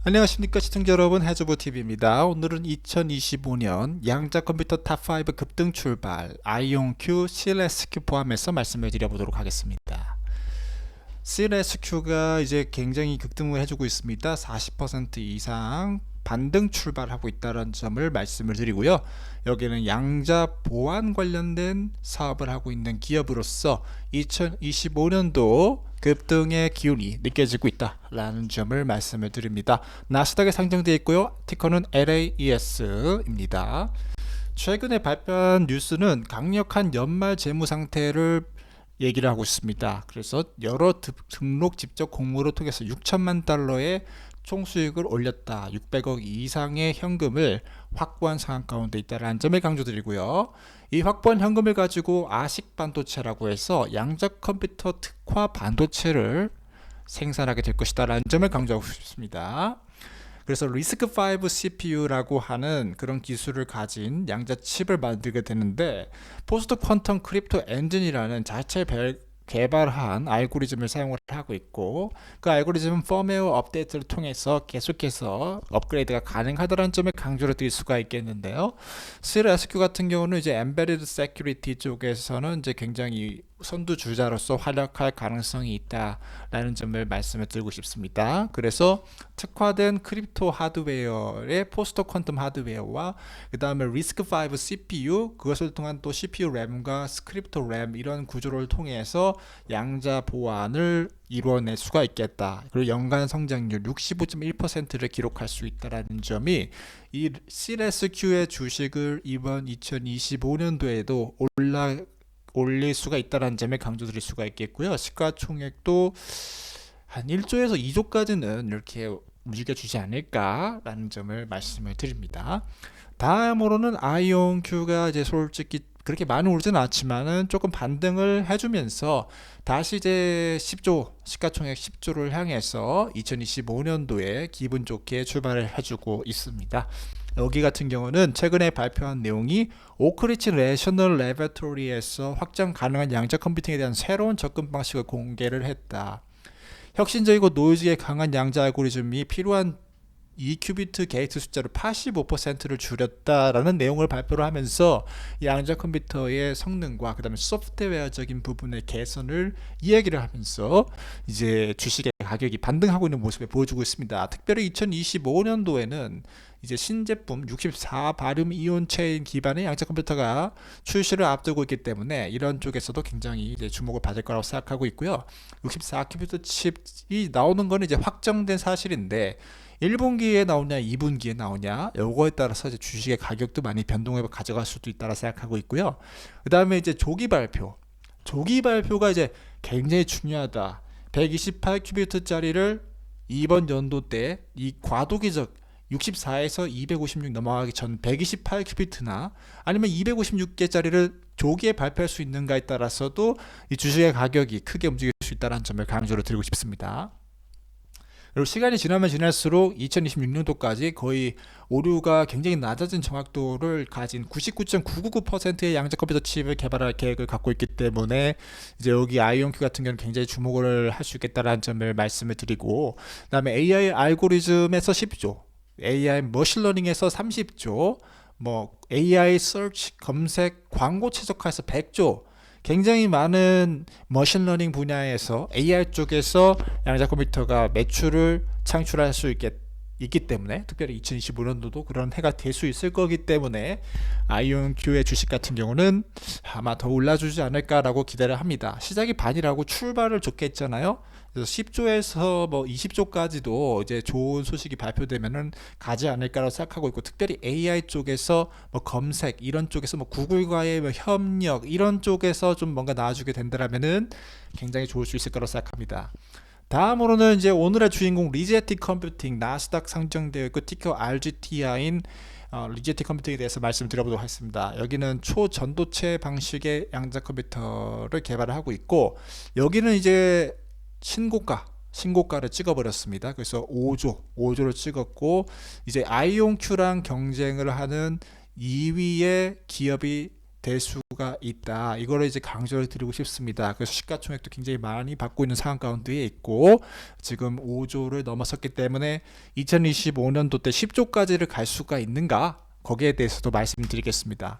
안녕하십니까 시청자 여러분, 해주부TV입니다. 오늘은 2025년 양자 컴퓨터 탑5 급등 출발 아이온큐 CLSQ 포함해서 말씀을 드려보도록 하겠습니다. CLSQ가 이제 굉장히 급등을 해주고 있습니다. 40% 이상 반등 출발하고 있다는 점을 말씀을 드리고요. 여기는 양자 보안 관련된 사업을 하고 있는 기업으로서 2025년도 급등의 기운이 느껴지고 있다라는 점을 말씀을 드립니다. 나스닥에 상장되어 있고요. 티커는 LAES입니다. 최근에 발표한 뉴스는 강력한 연말 재무 상태를 얘기를 하고 있습니다. 그래서 여러 등록 직접 공모를 통해서 6천만 달러의 총 수익을 올렸다. 600억 이상의 현금을 확보한 상황 가운데 있다는 점을 강조드리고요. 이 확보한 현금을 가지고 아식 반도체라고 해서 양자 컴퓨터 특화 반도체를 생산하게 될 것이다라는 점을 강조하고 싶습니다. 그래서 리스크5 CPU라고 하는 그런 기술을 가진 양자 칩을 만들게 되는데, 포스트 퀀텀 크립토 엔진이라는 자체 개발한 알고리즘을 사용을 하고 있고, 그 알고리즘은 펌웨어 업데이트를 통해서 계속해서 업그레이드가 가능하다는 점을 강조를 드릴 수가 있겠는데요. CLSQ 같은 경우는 이제 Embedded Security 쪽에서는 이제 굉장히 선두주자로서 활약할 가능성이 있다라는 점을 말씀을 드리고 싶습니다. 그래서 특화된 크립토 하드웨어의 포스트 퀀텀 하드웨어와 그 다음에 리스크5 CPU, 그것을 통한 또 CPU 램과 스크립토 램, 이런 구조를 통해서 양자 보안을 이루어낼 수가 있겠다. 그리고 연간 성장률 65.1%를 기록할 수 있다는 점이 이 CLSQ의 주식을 이번 2025년도에도 올릴 수가 있다는 점에 강조드릴 수가 있겠고요. 시가총액도 한 1조에서 2조까지는 이렇게 움직여주지 않을까라는 점을 말씀을 드립니다. 다음으로는 아이온큐가 이제 솔직히 그렇게 많이 오르진 않지만은 조금 반등을 해주면서 다시 이제 10조, 시가총액 10조를 향해서 2025년도에 기분 좋게 출발을 해주고 있습니다. 여기 같은 경우는 최근에 발표한 내용이 오크리치 내셔널 레버토리에서 확장 가능한 양자 컴퓨팅에 대한 새로운 접근 방식을 공개를 했다. 혁신적이고 노이즈에 강한 양자 알고리즘이 필요한 2큐비트 게이트 숫자를 85%를 줄였다라는 내용을 발표를 하면서 양자 컴퓨터의 성능과 그 다음에 소프트웨어적인 부분의 개선을 이야기를 하면서 이제 주식의 가격이 반등하고 있는 모습을 보여주고 있습니다. 특별히 2025년도에는 이제 신제품 64 바륨 이온 체인 기반의 양자 컴퓨터가 출시를 앞두고 있기 때문에 이런 쪽에서도 굉장히 이제 주목을 받을 거라고 생각하고 있고요. 64 큐비트 칩이 나오는 거는 이제 확정된 사실인데 1분기에 나오냐 2분기에 나오냐, 요거에 따라서 이제 주식의 가격도 많이 변동을 가져갈 수도 있다고 생각하고 있고요. 그 다음에 이제 조기 발표가 이제 굉장히 중요하다. 128 큐비트짜리를 이번 연도 때 이 과도기적 64에서 256 넘어가기 전 128 큐비트나 아니면 256개짜리를 조기에 발표할 수 있는가에 따라서도 이 주식의 가격이 크게 움직일 수 있다는 점을 강조를 드리고 싶습니다. 그리고 시간이 지나면 지날수록 2026년도까지 거의 오류가 굉장히 낮아진 정확도를 가진 99.999%의 양자 컴퓨터 칩을 개발할 계획을 갖고 있기 때문에 이제 여기 아이온큐 같은 경우는 굉장히 주목을 할 수 있겠다는 점을 말씀을 드리고, 그 다음에 AI 알고리즘에서 10조, AI 머신러닝에서 30조, 뭐 AI 서치 검색 광고 최적화에서 100조, 굉장히 많은 머신러닝 분야에서 AI 쪽에서 양자 컴퓨터가 매출을 창출할 수 있기 때문에, 특별히 2025년도도 그런 해가 될 수 있을 거기 때문에 아이온큐의 주식 같은 경우는 아마 더 올라주지 않을까라고 기대를 합니다. 시작이 반이라고 출발을 좋게 했잖아요. 그래서 10조에서 뭐 20조까지도 이제 좋은 소식이 발표되면은 가지 않을까라고 생각하고 있고, 특별히 AI 쪽에서 뭐 검색 이런 쪽에서 뭐 구글과의 뭐 협력 이런 쪽에서 좀 뭔가 나와주게 된다면은 굉장히 좋을 수 있을 거라고 생각합니다. 다음으로는 이제 오늘의 주인공 리제티 컴퓨팅, 나스닥 상장되어 있고 티커 RGTI인 리제티 컴퓨팅에 대해서 말씀드려보도록 하겠습니다. 여기는 초전도체 방식의 양자 컴퓨터를 개발을 하고 있고, 여기는 이제 신고가를 찍어버렸습니다. 그래서 5조를 찍었고, 이제 아이온큐랑 경쟁을 하는 2위의 기업이 될 수가 있다. 이거를 이제 강조를 드리고 싶습니다. 그래서 시가총액도 굉장히 많이 받고 있는 상황 가운데에 있고 지금 5조를 넘어섰기 때문에 2025년도 때 10조까지를 갈 수가 있는가? 거기에 대해서도 말씀드리겠습니다.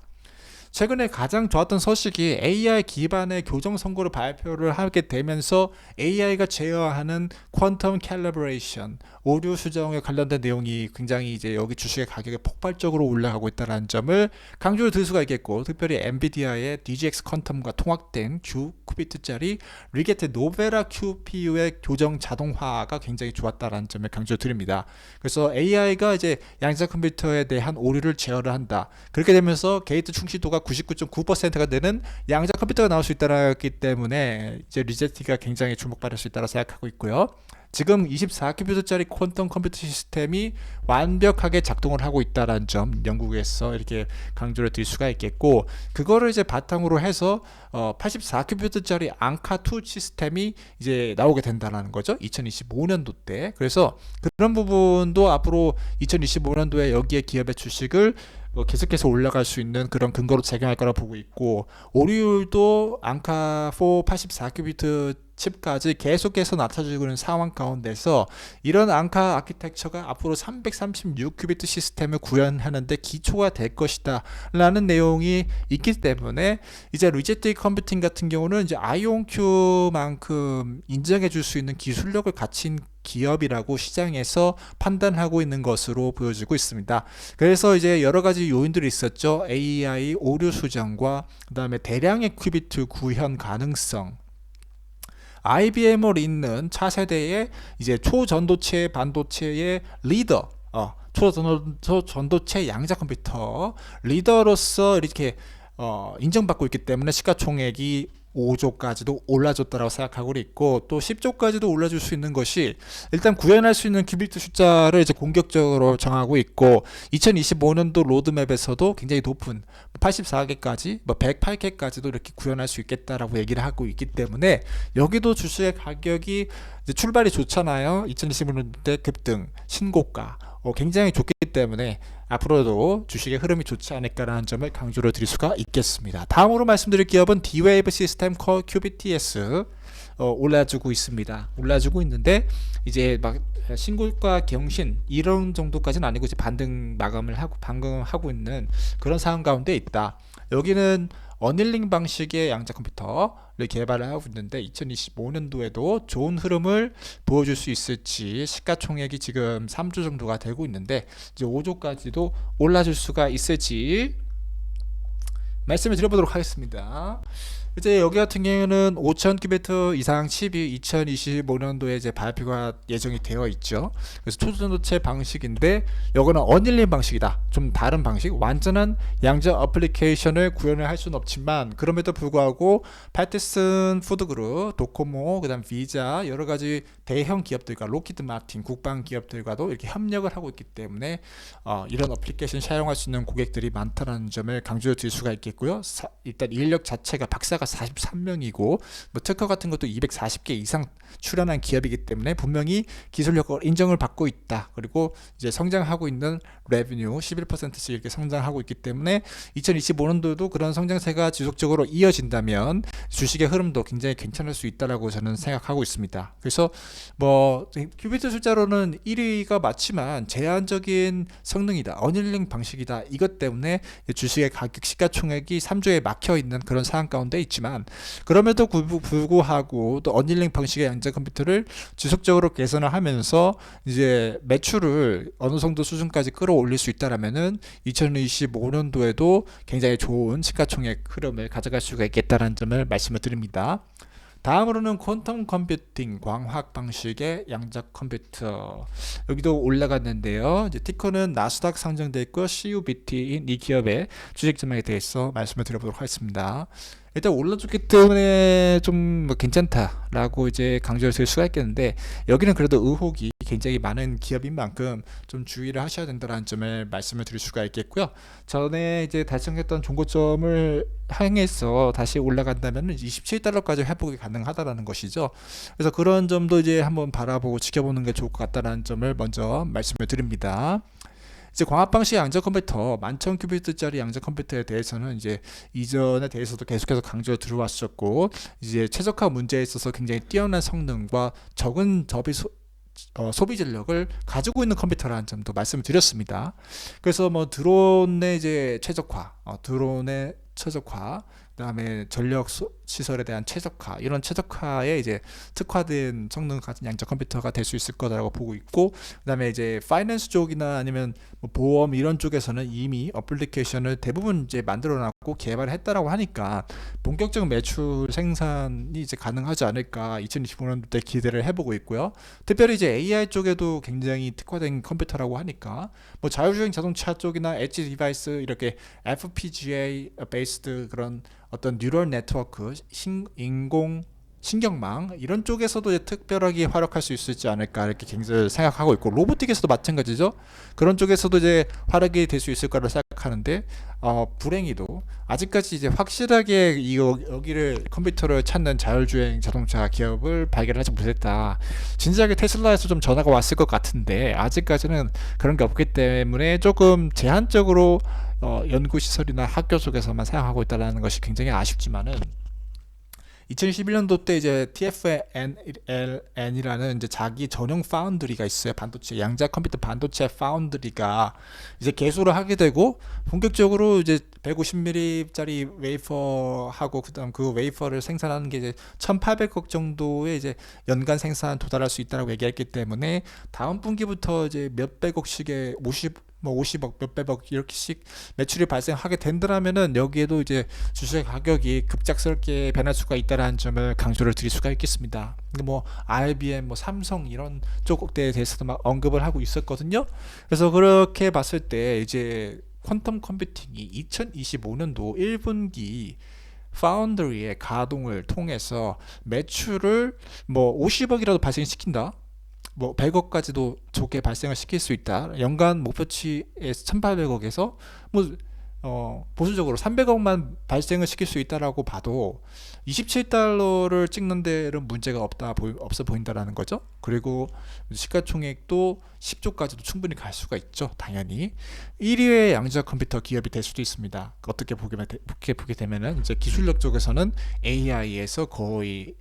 최근에 가장 좋았던 소식이 AI 기반의 교정 선고를 발표를 하게 되면서 AI가 제어하는 퀀텀 캘리브레이션, 오류 수정에 관련된 내용이 굉장히 이제 여기 주식의 가격이 폭발적으로 올라가고 있다는 점을 강조를 드릴 수가 있겠고, 특별히 엔비디아의 DGX 퀀텀과 통합된 9쿠비트짜리 리게트 노베라 QPU의 교정 자동화가 굉장히 좋았다는 점을 강조드립니다. 그래서 AI가 이제 양자 컴퓨터에 대한 오류를 제어를 한다. 그렇게 되면서 게이트 충실도가 99.9%가 되는 양자 컴퓨터가 나올 수 있다기 때문에 이제 리제티가 굉장히 주목받을 수 있다고 생각하고 있고요. 지금 24큐비트짜리 퀀텀 컴퓨터 시스템이 완벽하게 작동을 하고 있다는 점 영국에서 이렇게 강조를 드릴 수가 있겠고, 그거를 이제 바탕으로 해서 84큐비트짜리 앙카2 시스템이 이제 나오게 된다는 거죠. 2025년도 때. 그래서 그런 부분도 앞으로 2025년도에 여기에 기업의 주식을 계속해서 올라갈 수 있는 그런 근거로 작용할 거라 보고 있고, 오류율도 앙카4 84큐비트 칩까지 계속해서 낮춰지고 있는 상황 가운데서 이런 앙카 아키텍처가 앞으로 336큐비트 시스템을 구현하는데 기초가 될 것이다 라는 내용이 있기 때문에 이제 리제트 컴퓨팅 같은 경우는 이제 아이온큐만큼 인정해 줄 수 있는 기술력을 갖춘 기업이라고 시장에서 판단하고 있는 것으로 보여지고 있습니다. 그래서 이제 여러 가지 요인들이 있었죠. AI 오류 수정과 그 다음에 대량의 큐비트 구현 가능성, IBM을 잇는 차세대의 이제 초전도체 반도체의 리더, 초전도체 양자 컴퓨터 리더로서 이렇게 인정받고 있기 때문에 시가총액이 5조까지도 올라줬다고 생각하고 있고, 또 10조까지도 올라줄 수 있는 것이 일단 구현할 수 있는 큐비트 숫자를 이제 공격적으로 정하고 있고, 2025년도 로드맵에서도 굉장히 높은 84개까지 108개까지도 이렇게 구현할 수 있겠다라고 얘기를 하고 있기 때문에 여기도 주식의 가격이 이제 출발이 좋잖아요. 2025년도 때 급등 신고가 굉장히 좋기 때문에 앞으로도 주식의 흐름이 좋지 않을까라는 점을 강조를 드릴 수가 있겠습니다. 다음으로 말씀드릴 기업은 D-Wave 시스템 core QBTS 올라주고 있습니다. 올라주고 있는데 이제 막 신고가 경신 이런 정도까지는 아니고 이제 반등 마감을 하고 방금하고 있는 그런 상황 가운데 있다. 여기는 어닐링 방식의 양자 컴퓨터를 개발을 하고 있는데 2025년도에도 좋은 흐름을 보여줄 수 있을지, 시가총액이 지금 3조 정도가 되고 있는데 이제 5조까지도 올라줄 수가 있을지 말씀을 드려보도록 하겠습니다. 이제 여기 같은 경우는 5000큐비트 이상 칩이 2025년도에 이제 발표가 예정이 되어 있죠. 그래서 초전도체 방식인데 여기는 어닐링 방식이다. 좀 다른 방식, 완전한 양자 어플리케이션을 구현을 할 수는 없지만 그럼에도 불구하고 패티슨 푸드그룹, 도코모, 그다음 비자 여러 가지 대형 기업들과 로키드 마틴 국방 기업들과도 이렇게 협력을 하고 있기 때문에 이런 어플리케이션 사용할 수 있는 고객들이 많다는 점을 강조해 드릴 수가 있겠고요. 일단 인력 자체가 박사가 43명이고 뭐 특허 같은 것도 240개 이상 출연한 기업이기 때문에 분명히 기술력을 인정을 받고 있다. 그리고 이제 성장하고 있는 레비뉴 11%씩 이렇게 성장하고 있기 때문에 2025년도도 그런 성장세가 지속적으로 이어진다면 주식의 흐름도 굉장히 괜찮을 수 있다라고 저는 생각하고 있습니다. 그래서 뭐 큐비트 숫자로는 1위가 맞지만 제한적인 성능이다, 어닐링 방식이다, 이것 때문에 주식의 가격 시가총액이 3조에 막혀 있는 그런 상황 가운데 있지만, 그럼에도 불구하고 또 어닐링 방식의 양자 컴퓨터를 지속적으로 개선을 하면서 이제 매출을 어느 정도 수준까지 끌어올릴 수 있다라면은 2025년도에도 굉장히 좋은 시가총액 흐름을 가져갈 수가 있겠다는 점을 말씀을 드립니다. 다음으로는 퀀텀 컴퓨팅 광학 방식의 양자 컴퓨터, 여기도 올라갔는데요. 이제 티커는 나스닥 상장돼 있고 CUBT인 이 기업의 주식 전망에 대해서 말씀을 드려보도록 하겠습니다. 일단 올라줬기 때문에 좀 뭐 괜찮다라고 이제 강조를 드릴 수가 있겠는데, 여기는 그래도 의혹이 굉장히 많은 기업인 만큼 좀 주의를 하셔야 된다는 점을 말씀을 드릴 수가 있겠고요. 전에 이제 달성했던 종고점을 향해서 다시 올라간다면 27달러까지 회복이 가능하다라는 것이죠. 그래서 그런 점도 이제 한번 바라보고 지켜보는 게 좋을 것 같다는 점을 먼저 말씀을 드립니다. 이제 광합 방식 양자 컴퓨터 11,000큐비트짜리 양자 컴퓨터에 대해서는 이제 이전에 대해서도 계속해서 강조 들어왔었고, 이제 최적화 문제에 있어서 굉장히 뛰어난 성능과 적은 소비 전력을 가지고 있는 컴퓨터라는 점도 말씀을 드렸습니다. 그래서 뭐 드론의 이제 최적화, 그다음에 전력 시설에 대한 최적화, 이런 최적화에 이제 특화된 성능을 가진 양자 컴퓨터가 될 수 있을 거라고 보고 있고, 그다음에 이제 파이낸스 쪽이나 아니면 뭐 보험 이런 쪽에서는 이미 어플리케이션을 대부분 이제 만들어놨고 개발했다라고 하니까 본격적 매출 생산이 이제 가능하지 않을까 2025년도 때 기대를 해보고 있고요. 특별히 이제 AI 쪽에도 굉장히 특화된 컴퓨터라고 하니까 뭐 자율주행 자동차 쪽이나 엣지 디바이스, 이렇게 FPGA 베이스드 그런 어떤 뉴럴 네트워크, 인공 신경망 이런 쪽에서도 이제 특별하게 활약할 수 있을지 않을까 이렇게 굉장히 생각하고 있고, 로보틱에서도 마찬가지죠. 그런 쪽에서도 이제 활약이 될 수 있을 거라 생각하는데, 불행히도 아직까지 이제 확실하게 여기를 컴퓨터를 찾는 자율주행 자동차 기업을 발견하지 못했다. 진작에 테슬라에서 좀 전화가 왔을 것 같은데 아직까지는 그런 게 없기 때문에 조금 제한적으로 연구시설이나 학교 쪽에서만 사용하고 있다는 것이 굉장히 아쉽지만은, 2011년도 때 이제 TFN이라는 이제 자기 전용 파운드리가 있어요. 반도체 양자 컴퓨터 반도체 파운드리가 이제 개소를 하게 되고, 본격적으로 이제 150mm짜리 웨이퍼하고 그다음 그 웨이퍼를 생산하는 게 이제 1,800억 정도의 이제 연간 생산 도달할 수 있다라고 얘기했기 때문에, 다음 분기부터 이제 몇백억씩의 50억 몇백억 이렇게씩 매출이 발생하게 된다면은 여기에도 이제 주식 가격이 급작스럽게 변할 수가 있다라는 점을 강조를 드릴 수가 있겠습니다. 뭐 IBM, 뭐 삼성 이런 쪽에 대해서도 막 언급을 하고 있었거든요. 그래서 그렇게 봤을 때 이제 퀀텀 컴퓨팅이 2025년도 1분기 파운드리의 가동을 통해서 매출을 뭐 50억이라도 발생시킨다, 뭐 100억까지도 좋게 발생을 시킬 수 있다. 연간 목표치에서 1,800억에서 뭐 보수적으로 300억만 발생을 시킬 수 있다라고 봐도 27달러를 찍는 데는 문제가 없어 보인다라는 거죠. 그리고 시가총액도 10조까지도 충분히 갈 수가 있죠. 당연히 1위의 양자 컴퓨터 기업이 될 수도 있습니다. 어떻게 보게 되면은 이제 기술력 쪽에서는 AI에서 거의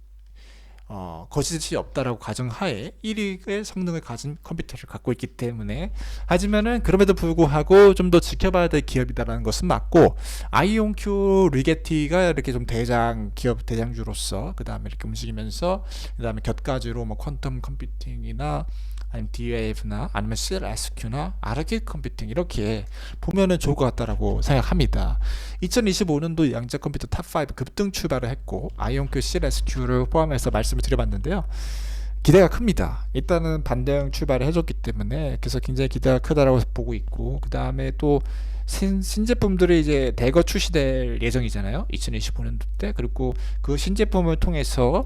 거짓이 없다라고 가정하에 1위의 성능을 가진 컴퓨터를 갖고 있기 때문에, 하지만은 그럼에도 불구하고 좀 더 지켜봐야 될 기업이다라는 것은 맞고, 아이온큐 리게티가 이렇게 좀 기업 대장주로서 그 다음에 이렇게 움직이면서, 그 다음에 곁가지로 뭐 퀀텀 컴퓨팅이나 아니면 D-Wave나 아니면 CLSQ나 아르키 컴퓨팅 이렇게 보면은 좋을 것 같다라고 생각합니다. 2025년도 양자 컴퓨터 탑5 급등 출발을 했고, 아이온큐 CLSQ를 포함해서 말씀을 드려봤는데요. 기대가 큽니다. 일단은 반등 출발을 해줬기 때문에, 그래서 굉장히 기대가 크다라고 보고 있고, 그 다음에 또 신제품들이 이제 대거 출시될 예정이잖아요. 2025년도 때. 그리고 그 신제품을 통해서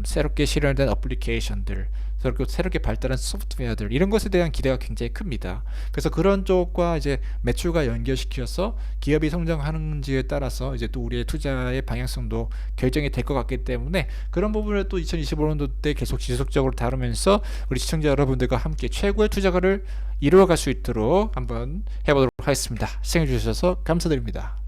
새롭게 실현된 어플리케이션들, 그리고 새롭게 발달한 소프트웨어들, 이런 것에 대한 기대가 굉장히 큽니다. 그래서 그런 쪽과 이제 매출과 연결시켜서 기업이 성장하는지에 따라서 이제 또 우리의 투자의 방향성도 결정이 될 것 같기 때문에, 그런 부분을 또 2025년도 때 계속 지속적으로 다루면서 우리 시청자 여러분들과 함께 최고의 투자가를 이루어갈 수 있도록 한번 해보도록 하겠습니다. 시청해 주셔서 감사드립니다.